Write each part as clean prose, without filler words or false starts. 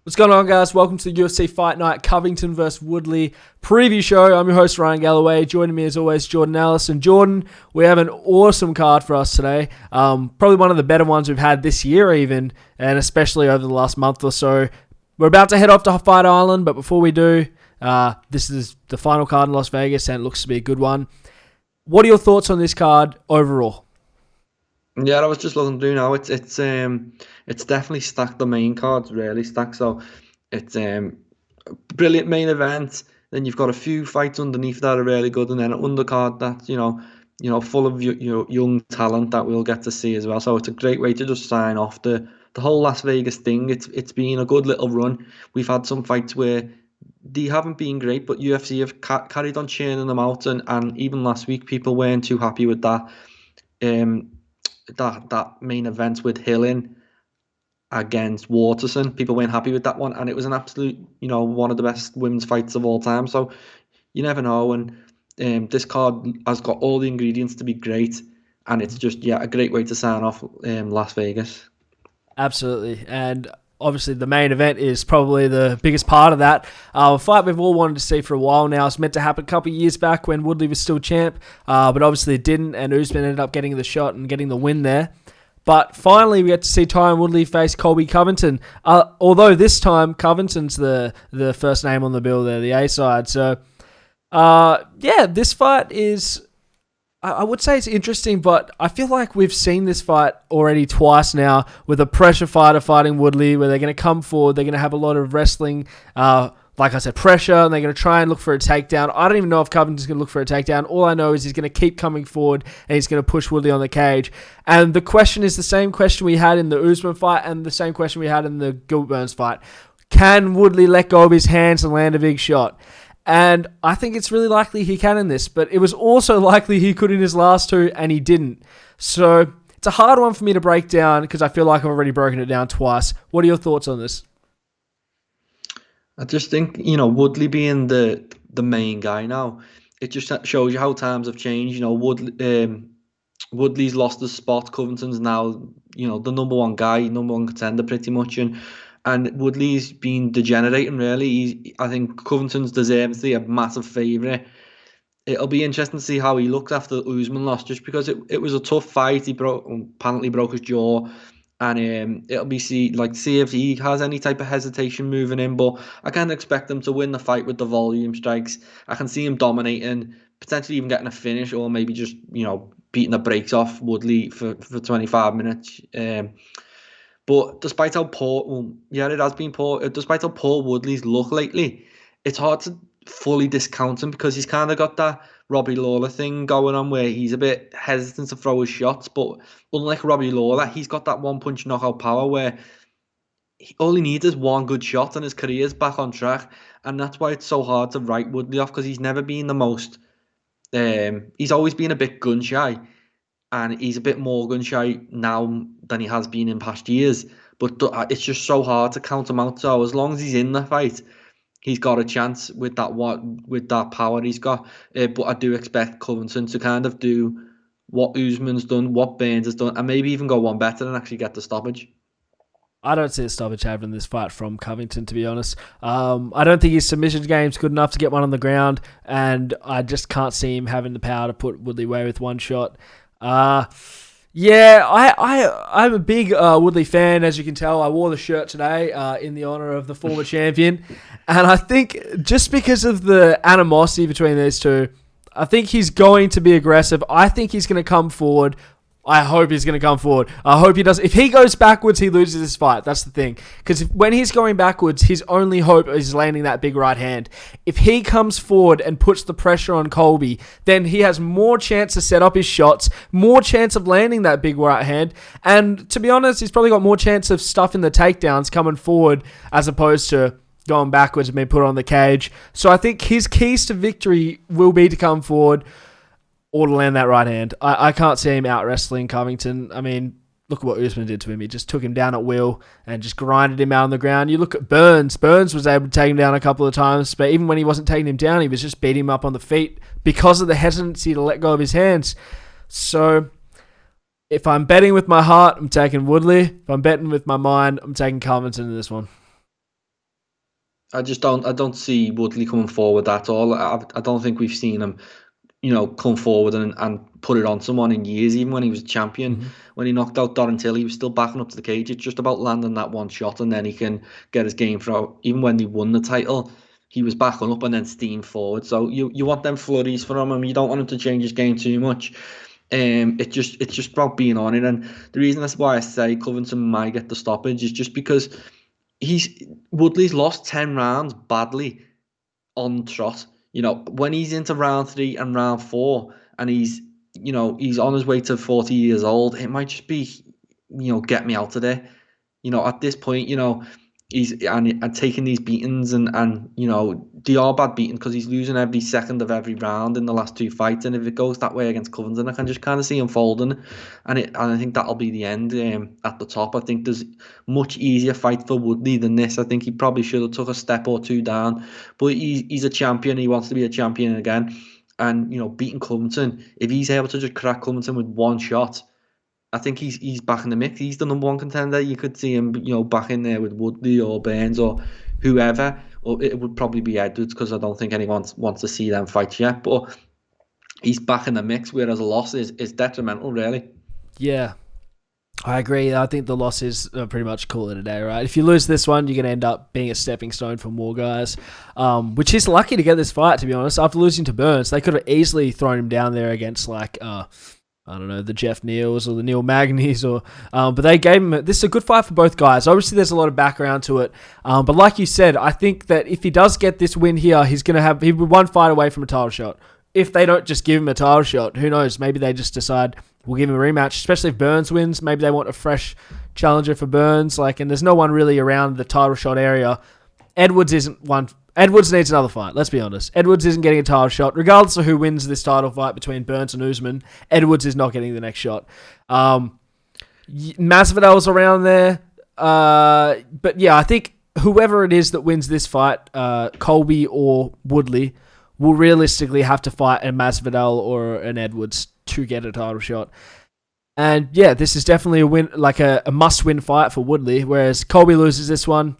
What's going on, guys? Welcome to the UFC Fight Night Covington vs. Woodley preview show. I'm your host, Ryan Galloway. Joining me, as always, Jordan Ellis. And Jordan, we have an awesome card for us today. Probably one of the better ones we've had this year even, and especially over the last month or so. We're about to head off to Fight Island, but before we do, this is the final card in Las Vegas, and it looks to be a good one. What are your thoughts on this card overall? Yeah, I was just looking through now. It's definitely stacked. The main card's really stacked. So it's a brilliant main event. Then you've got a few fights underneath that are really good, and then an undercard that's full of young talent that we'll get to see as well. So it's a great way to just sign off the whole Las Vegas thing. It's been a good little run. We've had some fights where they haven't been great, but UFC have carried on churning them out, and even last week people weren't too happy with that. That main event with Hillen against Waterson, people weren't happy with that one, and it was an absolute, one of the best women's fights of all time. So you never know, and this card has got all the ingredients to be great, and it's just a great way to sign off Las Vegas. Absolutely, and obviously the main event is probably the biggest part of that. A fight we've all wanted to see for a while now. It's meant to happen a couple of years back when Woodley was still champ, but obviously it didn't, and Usman ended up getting the shot and getting the win there. But finally, we get to see Tyron Woodley face Colby Covington, although this time Covington's the first name on the bill there, the A side. So, this fight is... I would say it's interesting, but I feel like we've seen this fight already twice now with a pressure fighter fighting Woodley, where they're going to come forward, they're going to have a lot of wrestling, like I said, pressure, and they're going to try and look for a takedown. I don't even know if Covington's going to look for a takedown. All I know is he's going to keep coming forward, and he's going to push Woodley on the cage. And the question is the same question we had in the Usman fight and the same question we had in the Gilbert-Burns fight. Can Woodley let go of his hands and land a big shot? And I think it's really likely he can in this, but it was also likely he could in his last two, and he didn't. So it's a hard one for me to break down because I feel like I've already broken it down twice. What are your thoughts on this? I just think, Woodley being the main guy now, it just shows you how times have changed. Woodley's lost his spot. Covington's now, the number one guy, number one contender pretty much, and Woodley's been degenerating really. I think Covington's deserves to be a massive favourite. It'll be interesting to see how he looks after the Usman loss, just because it was a tough fight. He apparently broke his jaw, and it'll be see if he has any type of hesitation moving in. But I can't expect him to win the fight with the volume strikes. I can see him dominating, potentially even getting a finish, or maybe just beating the brakes off Woodley for 25 minutes. But despite how poor, it has been poor. Despite how poor Woodley's look lately, it's hard to fully discount him because he's kind of got that Robbie Lawler thing going on where he's a bit hesitant to throw his shots. But unlike Robbie Lawler, he's got that one-punch knockout power where all he needs is one good shot and his career's back on track. And that's why it's so hard to write Woodley off, because he's never been the most... he's always been a bit gun-shy. And he's a bit more gun-shy now than he has been in past years. But it's just so hard to count him out. So as long as he's in the fight, he's got a chance with that power he's got. But I do expect Covington to kind of do what Usman's done, what Burns has done, and maybe even go one better and actually get the stoppage. I don't see a stoppage happening in this fight from Covington, to be honest. I don't think his submission game's good enough to get one on the ground, and I just can't see him having the power to put Woodley away with one shot. I'm a big Woodley fan, as you can tell. I wore the shirt today in the honor of the former champion, and I think just because of the animosity between these two, I think he's going to be aggressive. I think he's going to come forward. I hope he's going to come forward. I hope he does. If he goes backwards, he loses this fight. That's the thing. Because when he's going backwards, his only hope is landing that big right hand. If he comes forward and puts the pressure on Colby, then he has more chance to set up his shots, more chance of landing that big right hand. And to be honest, he's probably got more chance of stuffing the takedowns coming forward as opposed to going backwards and being put on the cage. So I think his keys to victory will be to come forward or to land that right hand. I can't see him out-wrestling Covington. I mean, look at what Usman did to him. He just took him down at will and just grinded him out on the ground. You look at Burns. Burns was able to take him down a couple of times, but even when he wasn't taking him down, he was just beating him up on the feet because of the hesitancy to let go of his hands. So if I'm betting with my heart, I'm taking Woodley. If I'm betting with my mind, I'm taking Covington in this one. I don't see Woodley coming forward at all. I don't think we've seen him, come forward and put it on someone in years. Even when he was champion, when he knocked out Dern, he was still backing up to the cage. It's just about landing that one shot, and then he can get his game through. Even when he won the title, he was backing up and then steam forward. So you want them flurries from him. You don't want him to change his game too much. It's just about being on it, and the reason that's why I say Covington might get the stoppage is just because Woodley's lost 10 rounds badly on trot. When he's into round 3 and round 4, and he's on his way to 40 years old, it might just be, get me out of there. At this point, he's and taking these beatings, and they are bad beatings because he's losing every second of every round in the last 2 fights. And if it goes that way against Covington, I can just kind of see him folding, and I think that'll be the end at the top. I think there's much easier fight for Woodley than this. I think he probably should have took a step or two down, but he's a champion. He wants to be a champion again, and beating Covington, if he's able to just crack Covington with one shot, I think he's back in the mix. He's the number one contender. You could see him, back in there with Woodley or Burns or whoever. Or it would probably be Edwards, because I don't think anyone wants to see them fight yet. But he's back in the mix, whereas a loss is detrimental, really. Yeah, I agree. I think the loss is pretty much call it a day, right? If you lose this one, you're going to end up being a stepping stone for more guys, which is lucky to get this fight, to be honest. After losing to Burns, they could have easily thrown him down there against, I don't know, the Jeff Neals or the Neil Magnies, but they gave him. This is a good fight for both guys. Obviously, there's a lot of background to it, but like you said, I think that if he does get this win here, he'll be one fight away from a title shot. If they don't just give him a title shot, who knows? Maybe they just decide we'll give him a rematch. Especially if Burns wins, maybe they want a fresh challenger for Burns. And there's no one really around the title shot area. Edwards isn't one. Edwards needs another fight, let's be honest. Edwards isn't getting a title shot. Regardless of who wins this title fight between Burns and Usman, Edwards is not getting the next shot. Masvidal's around there. But yeah, I think whoever it is that wins this fight, Colby or Woodley, will realistically have to fight a Masvidal or an Edwards to get a title shot. And yeah, this is definitely a win, a must-win fight for Woodley, whereas Colby loses this one,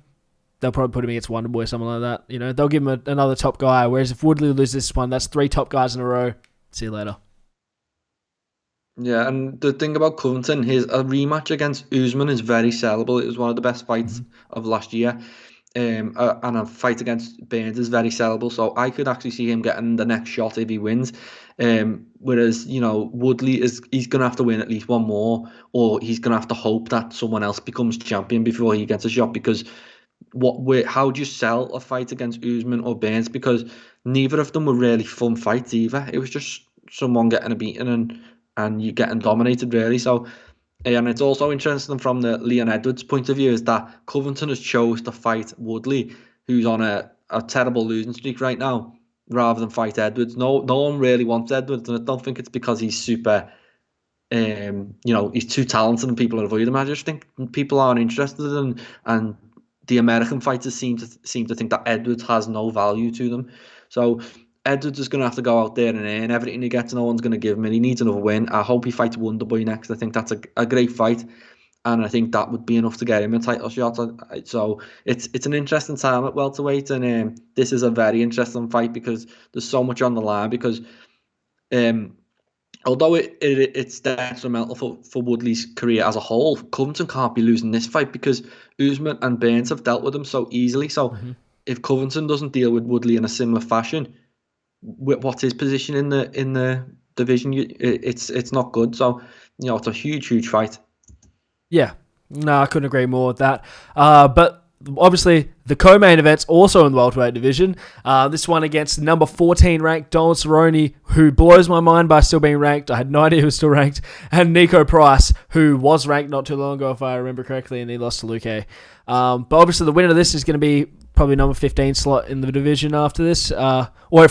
they'll probably put him against Wonderboy, something like that. They'll give him another top guy. Whereas if Woodley loses this one, that's 3 top guys in a row. See you later. Yeah, and the thing about Covington, a rematch against Usman is very sellable. It was one of the best fights of last year. And a fight against Burns is very sellable. So I could actually see him getting the next shot if he wins. Whereas, Woodley he's going to have to win at least one more, or he's going to have to hope that someone else becomes champion before he gets a shot, because how do you sell a fight against Usman or Burns? Because neither of them were really fun fights either. It was just someone getting a beating and you getting dominated, really. So, and it's also interesting from the Leon Edwards point of view is that Covington has chose to fight Woodley, who's on a terrible losing streak right now, rather than fight Edwards. No one really wants Edwards, and I don't think it's because he's super, he's too talented and people avoid him. I just think people aren't interested and the American fighters seem to think that Edwards has no value to them. So Edwards is going to have to go out there and earn everything he gets. No one's going to give him, and he needs another win. I hope he fights Wonderboy next. I think that's a great fight, and I think that would be enough to get him a title shot. So it's an interesting time at welterweight, and this is a very interesting fight because there's so much on the line. Because although it's detrimental for Woodley's career as a whole, Covington can't be losing this fight because Usman and Burns have dealt with him so easily. So if Covington doesn't deal with Woodley in a similar fashion, what's his position in the division? It's not good. So it's a huge fight. Yeah, no, I couldn't agree more with that. But obviously, the co-main event's also in the welterweight division. This one against the number 14 ranked Donald Cerrone, who blows my mind by still being ranked. I had no idea he was still ranked. And Nico Price, who was ranked not too long ago, if I remember correctly, and he lost to LowKick. But obviously, the winner of this is going to be probably number 15 slot in the division after this. If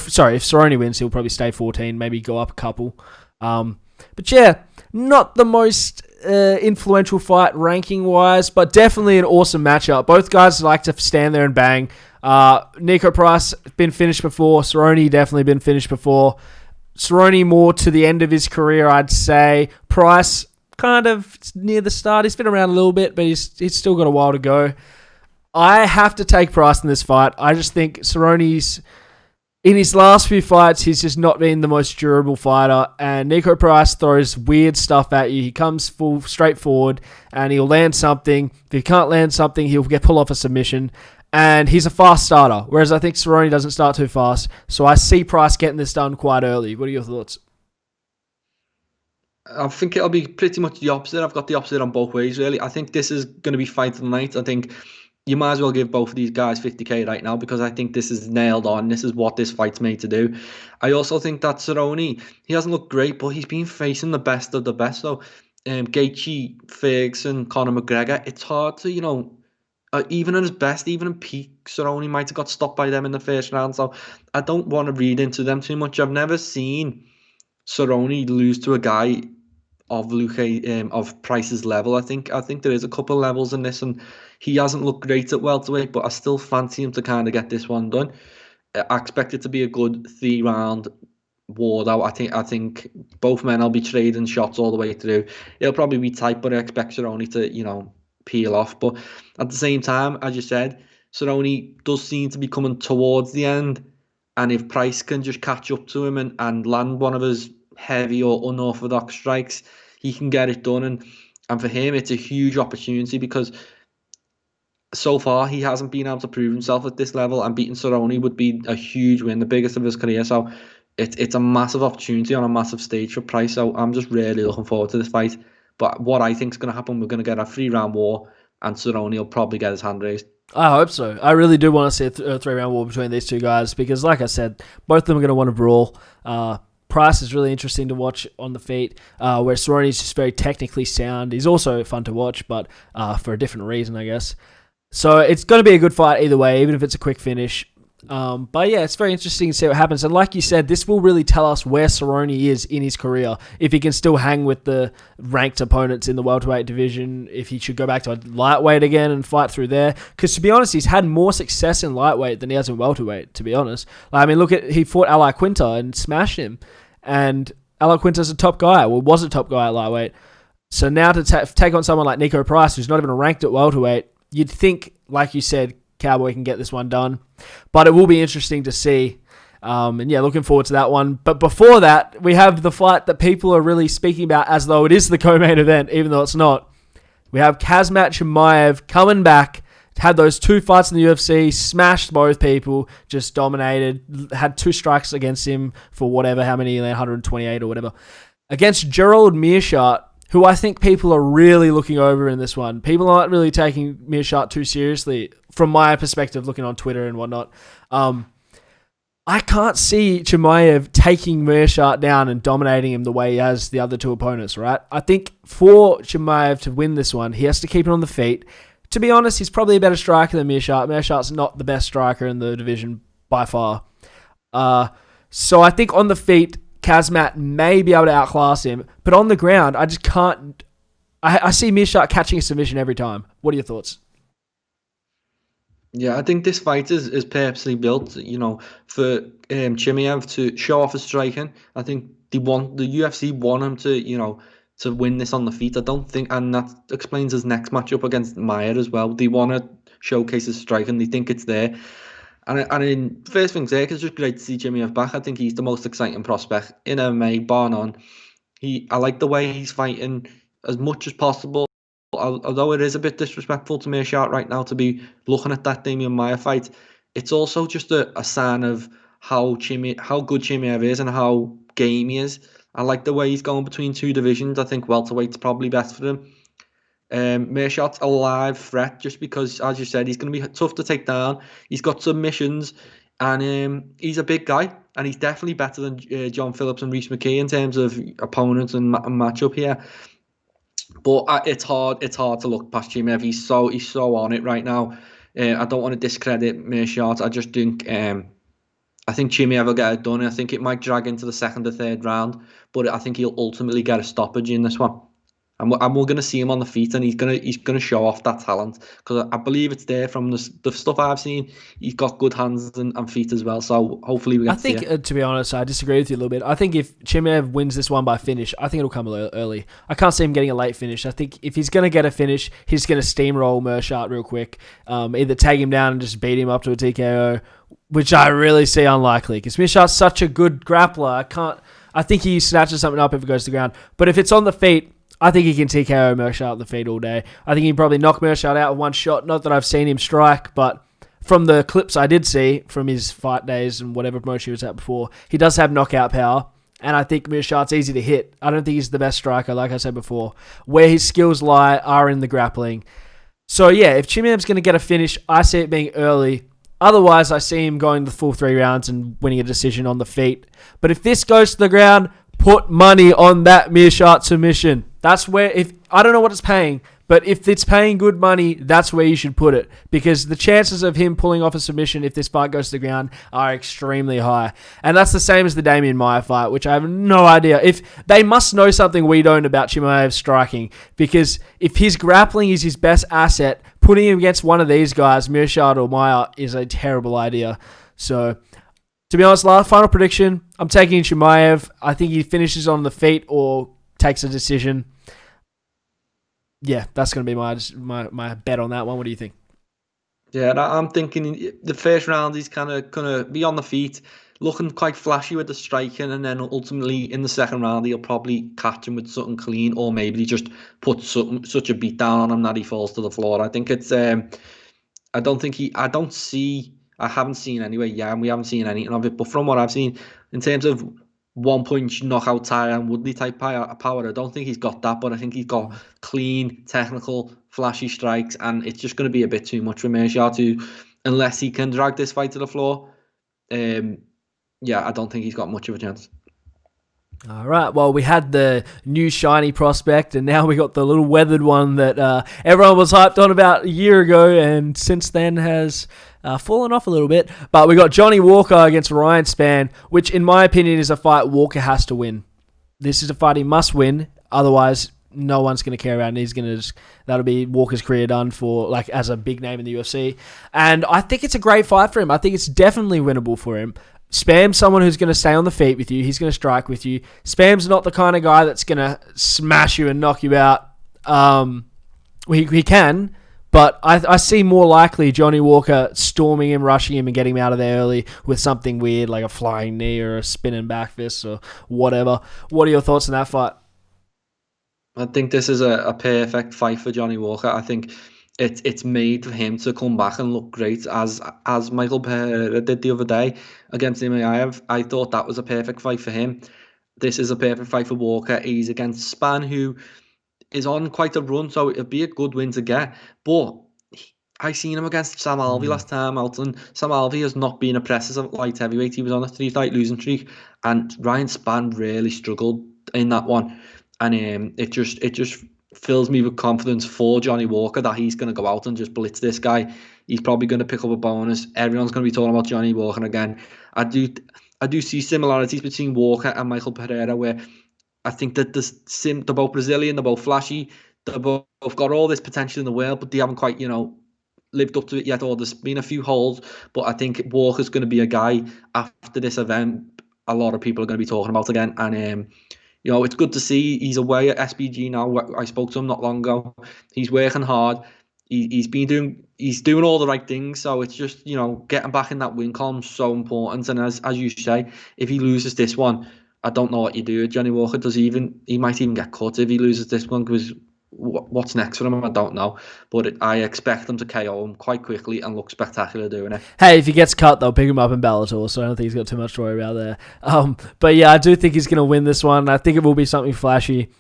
Cerrone wins, he'll probably stay 14, maybe go up a couple. But yeah, not the most influential fight ranking-wise, but definitely an awesome matchup. Both guys like to stand there and bang. Nico Price, been finished before. Cerrone, definitely been finished before. Cerrone more to the end of his career, I'd say. Price, kind of near the start. He's been around a little bit, but he's still got a while to go. I have to take Price in this fight. I just think Cerrone's, in his last few fights, he's just not been the most durable fighter. And Nico Price throws weird stuff at you. He comes full straight forward and he'll land something. If he can't land something, he'll get pull off a submission. And he's a fast starter, whereas I think Cerrone doesn't start too fast. So I see Price getting this done quite early. What are your thoughts? I think it'll be pretty much the opposite. I've got the opposite on both ways, really. I think this is going to be fight of the night. I think you might as well give both of these guys 50k right now because I think this is nailed on. This is what this fight's made to do. I also think that Cerrone, he hasn't looked great, but he's been facing the best of the best. So Gaethje, Ferguson, Conor McGregor, it's hard to, even at his best, even in peak, Cerrone might have got stopped by them in the first round. So I don't want to read into them too much. I've never seen Cerrone lose to a guy of of Price's level. I think there is a couple of levels in this, and he hasn't looked great at welterweight, but I still fancy him to kind of get this one done. I expect it to be a good 3-round war, though. I think both men will be trading shots all the way through. It'll probably be tight, but I expect Cerrone to peel off. But at the same time, as you said, Cerrone does seem to be coming towards the end, and if Price can just catch up to him and land one of his heavy or unorthodox strikes, he can get it done. And for him, it's a huge opportunity because so far he hasn't been able to prove himself at this level, and beating Cerrone would be a huge win, the biggest of his career. So it's a massive opportunity on a massive stage for Price. So I'm just really looking forward to this fight. But what I think is going to happen, we're going to get a 3-round war, and Cerrone will probably get his hand raised. I hope so. I really do want to see a 3-round war between these two guys because, like I said, both of them are going to want to brawl. Price is really interesting to watch on the feet, where Cerrone is just very technically sound. He's also fun to watch, but for a different reason, I guess. So it's going to be a good fight either way, even if it's a quick finish. But yeah, it's very interesting to see what happens. And like you said, this will really tell us where Cerrone is in his career. If he can still hang with the ranked opponents in the welterweight division, if he should go back to lightweight again and fight through there. Because to be honest, he's had more success in lightweight than he has in welterweight, to be honest. I mean, he fought Ali Quinta and smashed him. And Ali Quinta's a top guy, was a top guy at lightweight. So now to take on someone like Nico Price, who's not even ranked at welterweight, you'd think, like you said, Cowboy can get this one done. But it will be interesting to see. And yeah, looking forward to that one. But before that, we have the fight that people are really speaking about as though it is the co-main event, even though it's not. We have Khamzat Chimaev coming back. Had those 2 fights in the UFC, smashed both people, just dominated, had 2 strikes against him for whatever, how many, 128 or whatever. Against Gerald Meerschaert, who I think people are really looking over in this one. People aren't really taking Meerschaert too seriously, from my perspective, looking on Twitter and whatnot. I can't see Chimaev taking Meerschaert down and dominating him the way he has the other 2 opponents, right? I think for Chimaev to win this one, he has to keep it on the feet. To be honest, he's probably a better striker than Meerschaert. Meerschaert's not the best striker in the division by far. So I think on the feet, Khamzat may be able to outclass him, but on the ground, I just can't. I see Meerschaert catching a submission every time. What are your thoughts? Yeah, I think this fight is purposely built, for Chimaev to show off his striking. I think the UFC want him to win this on the feet. I don't think, and that explains his next matchup against Mayer as well. They want to showcase his striking. They think it's there. And in first things there, it's just great to see Chimaev back. I think he's the most exciting prospect in MMA, bar none. I like the way he's fighting as much as possible. Although it is a bit disrespectful to Meerschaert right now to be looking at that Damian Maia fight, it's also just a sign of how good Chimaev is and how game he is. I like the way he's going between 2 divisions. I think welterweight's probably best for him. Meerschaert's a live threat just because, as you said, he's going to be tough to take down. He's got submissions, and he's a big guy, and he's definitely better than John Phillips and Rhys McKee in terms of opponents and matchup here. But it's hard to look past Chimaev. He's so on it right now. I don't want to discredit Meerschaert. I just think I think Chimaev will get it done. I think it might drag into the 2nd or 3rd round, but I think he'll ultimately get a stoppage in this one. and we're going to see him on the feet, and he's gonna show off that talent, because I believe it's there from the stuff I've seen. He's got good hands and feet as well, so hopefully we get to see it. To be honest, I disagree with you a little bit. I think if Chimaev wins this one by finish, I think it'll come early. I can't see him getting a late finish. I think if he's going to get a finish, he's going to steamroll Meerschaert real quick, either take him down and just beat him up to a TKO, which I really see unlikely, because Meerschaert's such a good grappler. I think he snatches something up if it goes to the ground. But if it's on the feet, I think he can TKO Meerschaert on the feet all day. I think he can probably knock Meerschaert out with one shot. Not that I've seen him strike, but from the clips I did see from his fight days and whatever promotion he was at before, he does have knockout power. And I think Meerschaert's easy to hit. I don't think he's the best striker, like I said before. Where his skills lie are in the grappling. So yeah, if Chimaev's going to get a finish, I see it being early. Otherwise, I see him going the full 3 rounds and winning a decision on the feet. But if this goes to the ground, put money on that Meerschaert submission. That's where, if I don't know what it's paying, but if it's paying good money, that's where you should put it. Because the chances of him pulling off a submission if this fight goes to the ground are extremely high. And that's the same as the Damian Maia fight, which I have no idea. If they must know something we don't about Chimaev's striking. Because if his grappling is his best asset, putting him against one of these guys, Meerschaert or Maia, is a terrible idea. So, to be honest, final prediction, I'm taking Chimaev. I think he finishes on the feet or takes a decision. Yeah, that's going to be my bet on that one. What do you think? Yeah, I'm thinking the first round he's kind of going to be on the feet, looking quite flashy with the striking, and then ultimately in the second round he'll probably catch him with something clean, or maybe he just puts such a beat down on him that he falls to the floor. I think it's I haven't seen anyway. Yeah, and we haven't seen anything of it. But from what I've seen, in terms of 1 punch knockout Tyron Woodley type power, I don't think he's got that. But I think he's got clean, technical, flashy strikes, and it's just going to be a bit too much for Meerschaert unless he can drag this fight to the floor. Yeah, I don't think he's got much of a chance. All right, well, we had the new shiny prospect, and now we got the little weathered one that everyone was hyped on about a year ago, and since then has fallen off a little bit. But we got Johnny Walker against Ryan Spann, which in my opinion is a fight Walker has to win. This is a fight he must win, otherwise no one's going to care about it. And that'll be Walker's career done for, like, as a big name in the UFC. And I think it's a great fight for him. I think it's definitely winnable for him. Spam's someone who's going to stay on the feet with you. He's going to strike with you. Spam's not the kind of guy that's going to smash you and knock you out. He can, but I see more likely Johnny Walker storming him, rushing him, and getting him out of there early with something weird like a flying knee or a spinning back fist or whatever. What are your thoughts on that fight? I think this is a perfect fight for Johnny Walker. I think it's made for him to come back and look great as Michael Pereira did the other day against Chimaev. I thought that was a perfect fight for him. This is a perfect fight for Walker. He's against Spann, who is on quite a run, so it'd be a good win to get. But I seen him against Sam Alvey last time out, and Sam Alvey has not been impressive at light heavyweight. He was on a 3-fight losing streak, and Ryan Spann really struggled in that one. And it just fills me with confidence for Johnny Walker that he's going to go out and just blitz this guy. He's probably going to pick up a bonus. Everyone's going to be talking about Johnny Walker again. I do see similarities between Walker and Michael Pereira, where I think that they're both Brazilian, they're both flashy, they've both got all this potential in the world, but they haven't quite, lived up to it yet, or there's been a few holes. But I think Walker's going to be a guy after this event a lot of people are going to be talking about again. And it's good to see he's away at SBG now. I spoke to him not long ago. He's working hard. He's doing all the right things. So it's just, getting back in that win column is so important. And as you say, if he loses this one, I don't know what you do. Johnny Walker he might even get cut if he loses this one, because what's next for him, I don't know. But I expect him to KO him quite quickly and look spectacular doing it. Hey, if he gets cut, they'll pick him up in Bellator, so I don't think he's got too much to worry about there. But yeah, I do think he's going to win this one. I think it will be something flashy.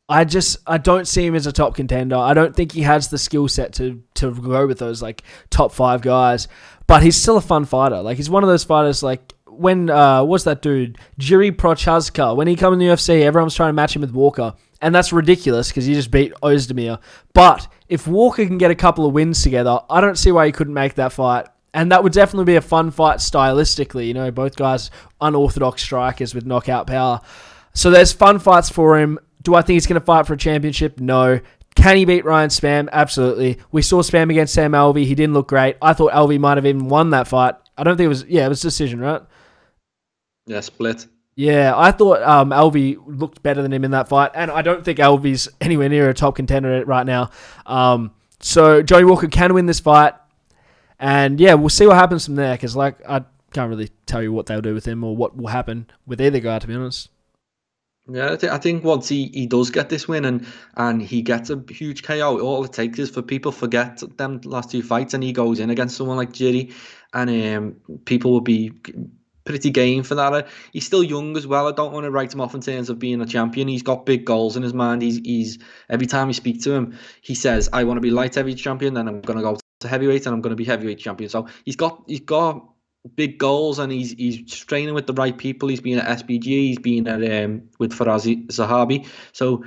I don't see him as a top contender. I don't think he has the skill set to go with those like top 5 guys. But he's still a fun fighter. Like, he's one of those fighters like, when, what's that dude? Jiri Prochazka. When he came in the UFC, everyone's trying to match him with Walker. And that's ridiculous because he just beat Ozdemir. But if Walker can get a couple of wins together, I don't see why he couldn't make that fight. And that would definitely be a fun fight stylistically. Both guys unorthodox strikers with knockout power. So there's fun fights for him. Do I think he's going to fight for a championship? No. Can he beat Ryan Spann? Absolutely. We saw Spann against Sam Alvey. He didn't look great. I thought Alvey might have even won that fight. I don't think it was... Yeah, it was decision, right? Yeah, split. Yeah, I thought Alvey looked better than him in that fight, and I don't think Alvey's anywhere near a top contender right now. So Johnny Walker can win this fight, and yeah, we'll see what happens from there, because I can't really tell you what they'll do with him or what will happen with either guy, to be honest. Yeah, I think once he does get this win and he gets a huge KO, all it takes is for people forget them last two fights and he goes in against someone like Jiri, and people will be pretty game for that. He's still young as well. I don't want to write him off in terms of being a champion. He's got big goals in his mind. He's every time you speak to him, he says, "I want to be light heavyweight champion, then I'm going to go to heavyweight, and I'm going to be heavyweight champion." So he's got big goals, and he's training with the right people. He's been at SBG, he's been at with Farazi Zahabi. So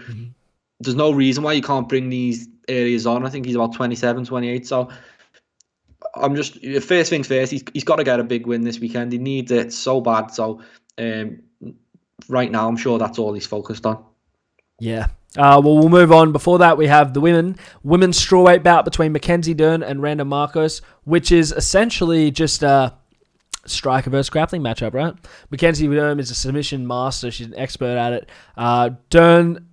there's no reason why you can't bring these areas on. I think he's about 27, 28. So I'm just, first things first, he's got to get a big win this weekend. He needs it so bad. So right now, I'm sure that's all he's focused on. Yeah. Well, we'll move on. Before that, we have the women's strawweight bout between Mackenzie Dern and Randa Marcos, which is essentially just a striker versus grappling matchup, right? Mackenzie Dern is a submission master. She's an expert at it. Dern,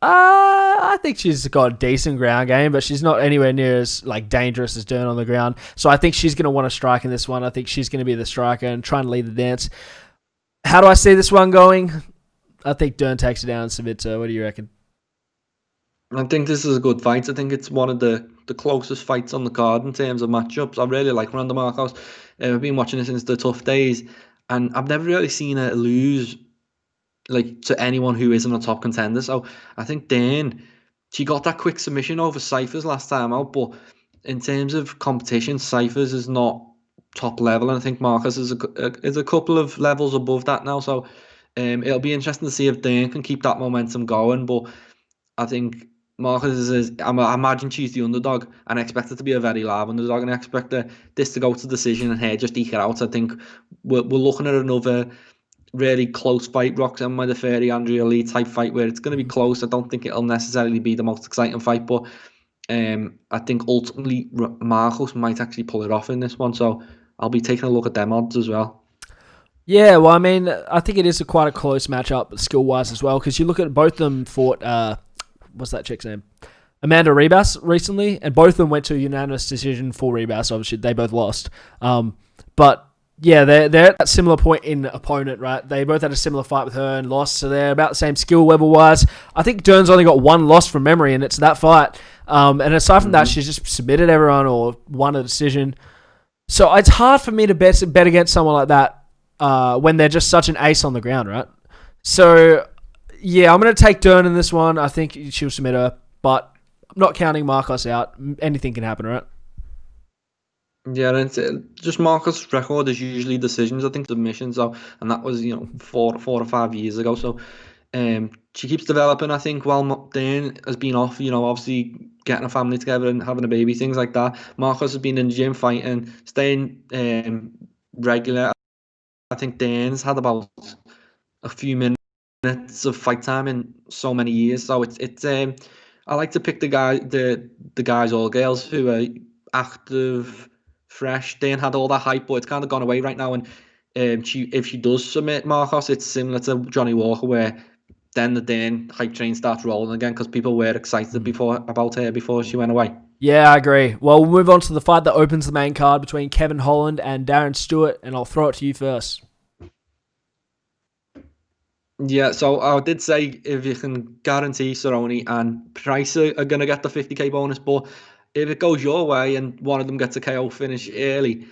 I think she's got a decent ground game, but she's not anywhere near as dangerous as Dern on the ground. So I think she's going to want to strike in this one. I think she's going to be the striker and trying to lead the dance. How do I see this one going? I think Dern takes it down and submits her. What do you reckon? I think this is a good fight. I think it's one of the closest fights on the card in terms of matchups. I really like Randa Marcos. I've been watching her since the tough days, and I've never really seen her lose to anyone who isn't a top contender. So I think Dern, she got that quick submission over Cyphers last time out, but in terms of competition, Cyphers is not top level, and I think Marcos is a couple of levels above that now. So it'll be interesting to see if Dern can keep that momentum going. But I think Marcus I imagine she's the underdog, and I expect it to be a very live underdog, and I expect this to go to decision and her just eke it out. I think we're looking at another really close fight, Roxanne Modafferi, Andrea Lee type fight, where it's going to be close. I don't think it'll necessarily be the most exciting fight, but I think ultimately Marcos might actually pull it off in this one, so I'll be taking a look at them odds as well. Yeah, well, I mean, I think it is quite a close matchup skill-wise as well, because you look at both of them fought... what's that chick's name? Amanda Ribas recently, and both of them went to a unanimous decision for Ribas. Obviously, they both lost. But yeah, they're at that similar point in opponent, right? They both had a similar fight with her and lost, so they're about the same skill level-wise. I think Dern's only got one loss from memory, and it's that fight. And aside from that, she's just submitted everyone or won a decision. So it's hard for me to bet against someone like that when they're just such an ace on the ground, right? So... yeah, I'm going to take Dern in this one. I think she'll submit her, but I'm not counting Marcos out. Anything can happen, right? Yeah, and just Marcos' record is usually decisions. I think submissions, and that was 4 or 5 years ago. So, she keeps developing. I think while Dern has been off, obviously getting a family together and having a baby, things like that. Marcos has been in the gym fighting, staying regular. I think Dern's had about a few minutes of fight time in so many years, so it's I like to pick the guys or girls who are active, fresh. Dern had all that hype, but it's kind of gone away right now. And if she does submit Marcos, it's similar to Johnny Walker, where then the Dern hype train starts rolling again because people were excited about her before she went away. Yeah, I agree. Well, we'll move on to the fight that opens the main card between Kevin Holland and Darren Stewart, and I'll throw it to you first. Yeah, so I did say if you can guarantee Cerrone and Price are going to get the 50k bonus, but if it goes your way and one of them gets a KO finish early,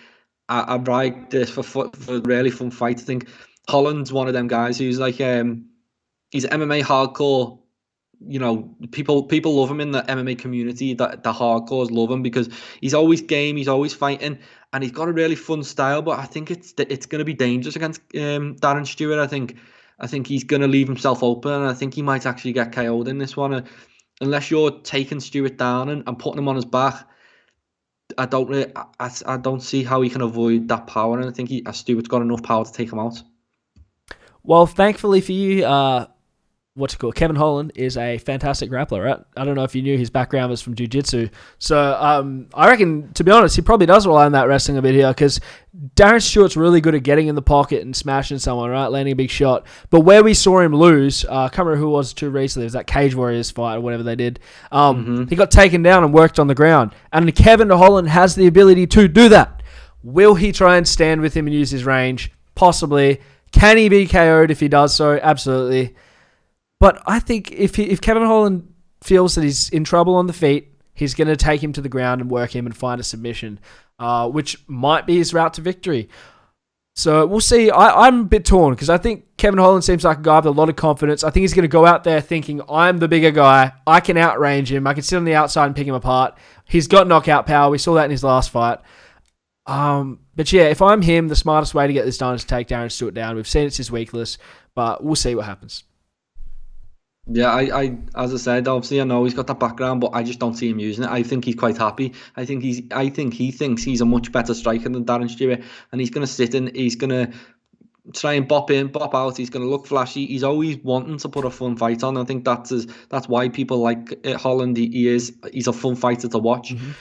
I'd write this for a really fun fight. I think Holland's one of them guys who's he's MMA hardcore. People love him in the MMA community. The hardcores love him because he's always game, he's always fighting, and he's got a really fun style. But I think it's going to be dangerous against Darren Stewart. I think he's going to leave himself open, and I think he might actually get KO'd in this one. Unless you're taking Stewart down and putting him on his back, I don't see how he can avoid that power, and I think Stewart's got enough power to take him out. Well, thankfully for you, Kevin Holland is a fantastic grappler, right? I don't know if you knew his background was from jiu-jitsu. So I reckon, to be honest, he probably does rely on that wrestling a bit here because Darren Stewart's really good at getting in the pocket and smashing someone, right? Landing a big shot. But where we saw him lose, I can't remember who it was too recently, it was that Cage Warriors fight or whatever they did. He got taken down and worked on the ground. And Kevin Holland has the ability to do that. Will he try and stand with him and use his range? Possibly. Can he be KO'd if he does so? Absolutely. But I think if Kevin Holland feels that he's in trouble on the feet, he's going to take him to the ground and work him and find a submission, which might be his route to victory. So we'll see. I'm a bit torn because I think Kevin Holland seems like a guy with a lot of confidence. I think he's going to go out there thinking, I'm the bigger guy. I can outrange him. I can sit on the outside and pick him apart. He's got knockout power. We saw that in his last fight. But yeah, if I'm him, the smartest way to get this done is to take Darren Stewart down. We've seen it's his weakness, but we'll see what happens. Yeah, I as I said, obviously I know he's got that background, but I just don't see him using it. I think he's quite happy. I think he thinks he's a much better striker than Darren Stewart, and he's gonna sit in, he's gonna try and bop in, bop out, he's gonna look flashy. He's always wanting to put a fun fight on. I think that's why people like Holland. He's a fun fighter to watch. Mm-hmm.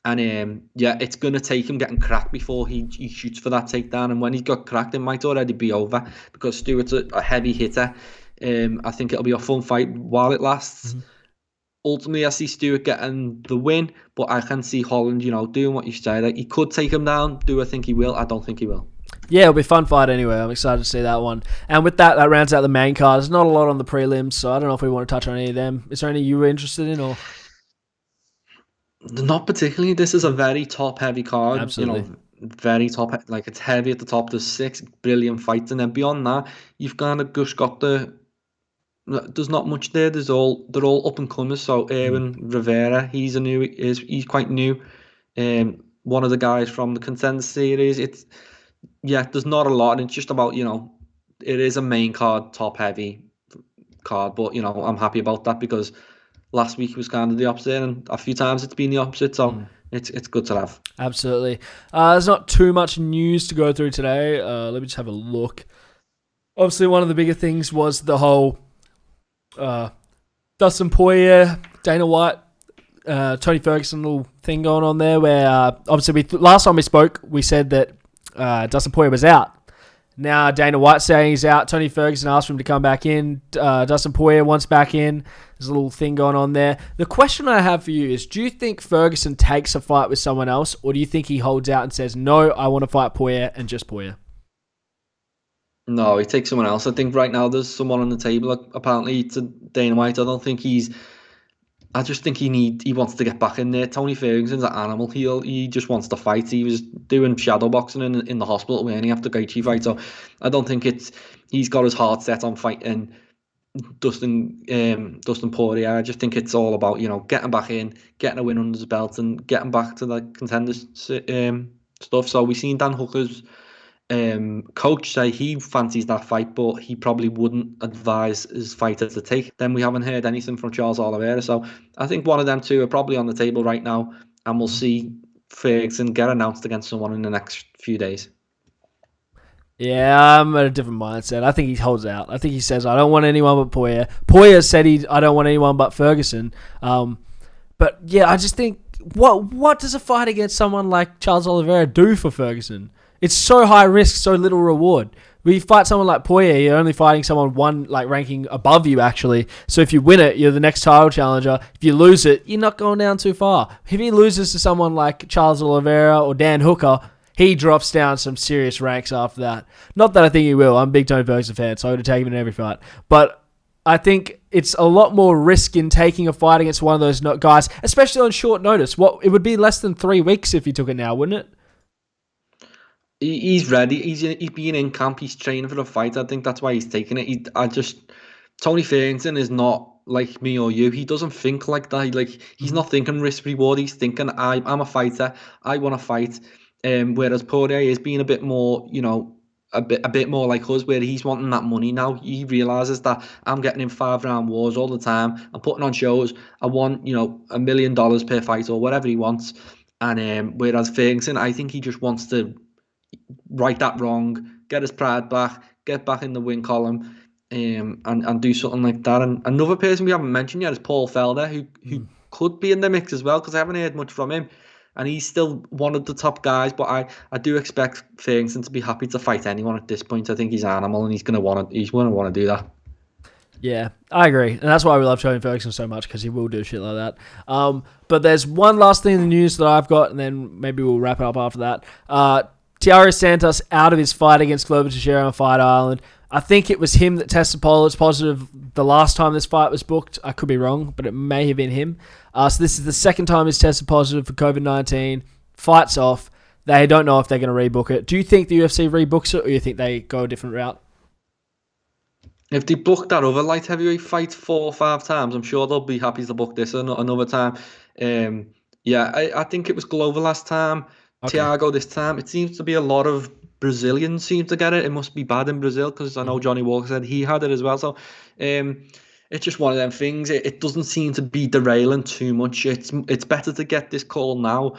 And yeah, it's gonna take him getting cracked before he shoots for that takedown. And when he's got cracked, it might already be over because Stewart's a heavy hitter. I think it'll be a fun fight while it lasts. Mm-hmm. Ultimately, I see Stewart getting the win, but I can see Holland, doing what you say. Like, he could take him down. Do I think he will? I don't think he will. Yeah, it'll be a fun fight anyway. I'm excited to see that one. And with that rounds out the main card. There's not a lot on the prelims, so I don't know if we want to touch on any of them. Is there any you were interested in? Or not particularly. This is a very top-heavy card. Absolutely. Very top. Like, it's heavy at the top. There's 6 brilliant fights, and then beyond that, you've kind of just got there's not much there. They're all up and comers. So Aaron Rivera, he's quite new. One of the guys from the Contender Series. There's not a lot. It's just about it is a main card, top heavy card. But I'm happy about that because last week was kind of the opposite, and a few times it's been the opposite. So it's good to have. Absolutely. There's not too much news to go through today. Let me just have a look. Obviously, one of the bigger things was the whole Dustin Poirier, Dana White, Tony Ferguson little thing going on there where obviously last time we spoke, we said that Dustin Poirier was out. Now Dana White's saying he's out. Tony Ferguson asked for him to come back in. Dustin Poirier wants back in. There's a little thing going on there. The question I have for you is, do you think Ferguson takes a fight with someone else, or do you think he holds out and says, no, I want to fight Poirier and just Poirier? No, he takes someone else. I think right now there's someone on the table, apparently, to Dana White. I just think he wants to get back in there. Tony Ferguson's an animal. He just wants to fight. He was doing shadow boxing in the hospital when he after Gaethje fight. So I don't think he's got his heart set on fighting Dustin Poirier. I just think it's all about getting back in, getting a win under his belt, and getting back to the contenders stuff. So we've seen Dan Hooker's coach say he fancies that fight, but he probably wouldn't advise his fighter to take. Then we haven't heard anything from Charles Oliveira, so I think one of them two are probably on the table right now, and we'll see Ferguson get announced against someone in the next few days. Yeah, I'm at a different mindset. I think he holds out. I think he says, I don't want anyone but Poirier. Poirier said I don't want anyone but Ferguson. But yeah, I just think, what does a fight against someone like Charles Oliveira do for Ferguson? It's so high risk, so little reward. When you fight someone like Poirier, you're only fighting someone ranking above you, actually. So if you win it, you're the next title challenger. If you lose it, you're not going down too far. If he loses to someone like Charles Oliveira or Dan Hooker, he drops down some serious ranks after that. Not that I think he will. I'm a big Tony Ferguson fan, so I would take him in every fight. But I think it's a lot more risk in taking a fight against one of those guys, especially on short notice. It would be less than 3 weeks if he took it now, wouldn't it? He's ready. He's been in camp. He's training for the fight. I think that's why he's taking it. Tony Ferguson is not like me or you. He doesn't think like that. He's not thinking risk reward. He's thinking I'm a fighter. I want to fight. Whereas Poirier is being a bit more, a bit more like us, where he's wanting that money now. He realizes that I'm getting in 5-round wars all the time. I'm putting on shows. I want $1 million per fight or whatever he wants. And whereas Ferguson, I think he just wants to right that wrong, get his pride back, get back in the win column, and do something like that. And another person we haven't mentioned yet is Paul Felder, who could be in the mix as well, because I haven't heard much from him, and he's still one of the top guys. But I do expect Ferguson to be happy to fight anyone at this point. I think he's an animal, and he's gonna want to do that. Yeah, I agree. And that's why we love Tony Ferguson so much, because he will do shit like that. But there's one last thing in the news that I've got, and then maybe we'll wrap it up after that. Thiago Santos out of his fight against Glover Teixeira on Fight Island. I think it was him that tested positive the last time this fight was booked. I could be wrong, but it may have been him. So this is the second time he's tested positive for COVID-19. Fight's off. They don't know if they're going to rebook it. Do you think the UFC rebooks it, or do you think they go a different route? If they book that other light heavyweight fight 4 or 5 times, I'm sure they'll be happy to book this another time. I think it was Glover last time, okay. Thiago this time. It seems to be a lot of Brazilians seem to get it. It must be bad in Brazil, because I know Johnny Walker said he had it as well. So it's just one of them things. It doesn't seem to be derailing too much. It's better to get this call now.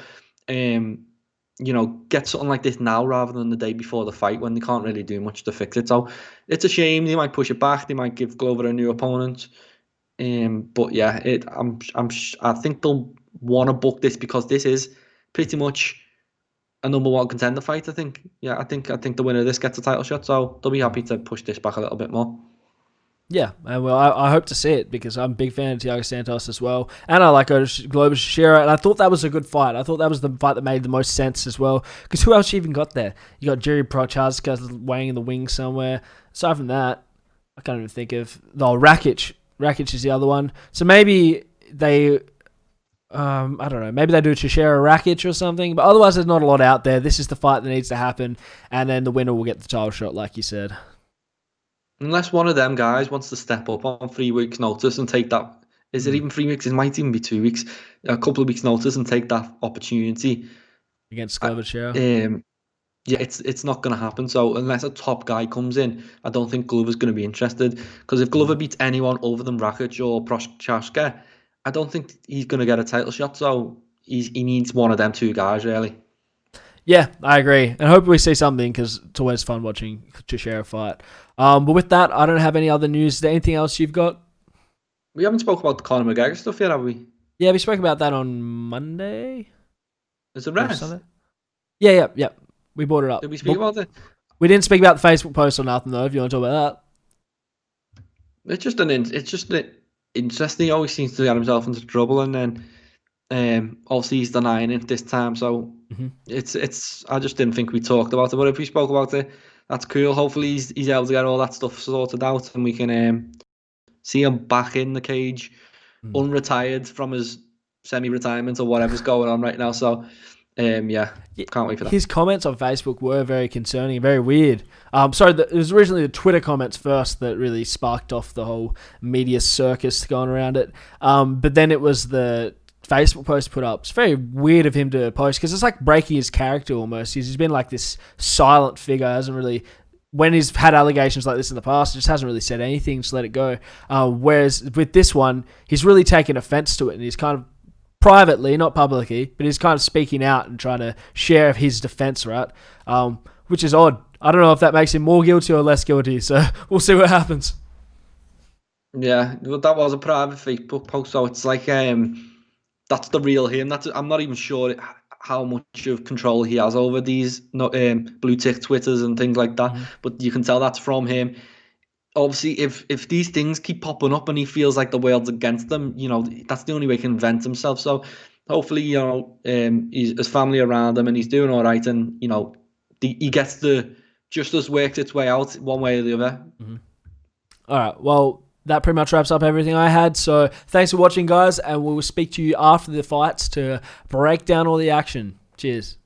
Get something like this now rather than the day before the fight, when they can't really do much to fix it. So it's a shame. They might push it back. They might give Glover a new opponent. But yeah, I think they'll want to book this, because this is pretty much a number one contender fight. I think the winner of this gets a title shot. So they'll be happy to push this back a little bit more. Yeah, and well, I hope to see it, because I'm a big fan of Thiago Santos as well, and I like Glover Teixeira, and I thought that was a good fight. I thought that was the fight that made the most sense as well, because who else you even got there? You got Jerry Prochazka weighing in the wings somewhere. Aside from that, I can't even think of... Rakic. Rakic is the other one. So maybe they... I don't know, maybe they do Teixeira Rakic or something, but otherwise there's not a lot out there. This is the fight that needs to happen, and then the winner will get the title shot, like you said. Unless one of them guys wants to step up on 3 weeks' notice and take that... Is it even 3 weeks? It might even be 2 weeks. A couple of weeks' notice and take that opportunity. Against Glover Teixeira? Yeah, it's not going to happen. So unless a top guy comes in, I don't think Glover's going to be interested. Because if Glover beats anyone other than Rakic or Prochazka, I don't think he's going to get a title shot. So he needs one of them 2 guys, really. Yeah, I agree. And hopefully we see something, because it's always fun watching Teixeira fight. But with that, I don't have any other news. Is there anything else you've got? We haven't spoke about the Conor McGregor stuff yet, have we? Yeah, we spoke about that on Monday. Is it rest? Yeah. We brought it up. Did we speak about it? We didn't speak about the Facebook post or nothing, though, if you want to talk about that. It's just interesting. He always seems to get himself into trouble, and then obviously he's denying it this time. So it's. I just didn't think we talked about it, but if we spoke about it, that's cool. Hopefully he's able to get all that stuff sorted out, and we can see him back in the cage, unretired from his semi-retirement or whatever's going on right now. So can't wait for that. His comments on Facebook were very concerning, very weird. It was originally the Twitter comments first that really sparked off the whole media circus going around it. But then it was the Facebook post put up. It's very weird of him to post, because it's like breaking his character almost. He's been like this silent figure, hasn't really... When he's had allegations like this in the past, he just hasn't really said anything, just let it go. Whereas with this one, he's really taken offense to it, and he's kind of privately, not publicly, but he's kind of speaking out and trying to share his defense, right? Which is odd. I don't know if that makes him more guilty or less guilty, so we'll see what happens. Yeah, well, that was a private Facebook post, so it's like that's the real him. I'm not even sure how much of control he has over these blue tick Twitters and things like that, but you can tell that's from him. Obviously, if these things keep popping up and he feels like the world's against him, that's the only way he can vent himself. So hopefully, his family around him and he's doing all right, and he gets the justice works its way out one way or the other. All right, well, that pretty much wraps up everything I had. So thanks for watching, guys, and we'll speak to you after the fights to break down all the action. Cheers.